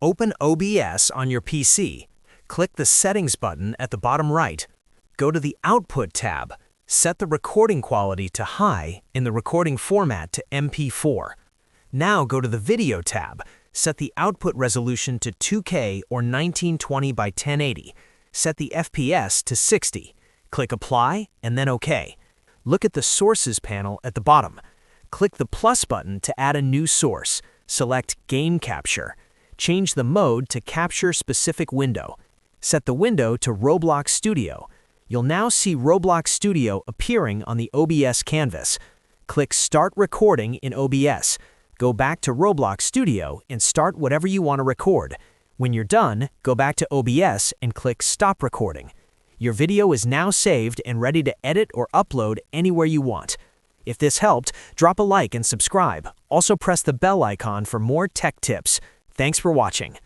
Open OBS on your PC. Click the Settings button at the bottom right. Go to the Output tab. Set the recording quality to High and the recording format to MP4. Now go to the Video tab. Set the output resolution to 2K or 1920 by 1080. Set the FPS to 60. Click Apply and then OK. Look at the Sources panel at the bottom. Click the plus button to add a new source. Select Game Capture. Change the mode to Capture Specific Window. Set the window to Roblox Studio. You'll now see Roblox Studio appearing on the OBS canvas. Click Start Recording in OBS. Go back to Roblox Studio and start whatever you want to record. When you're done, go back to OBS and click Stop Recording. Your video is now saved and ready to edit or upload anywhere you want. If this helped, drop a like and subscribe. Also press the bell icon for more tech tips. Thanks for watching.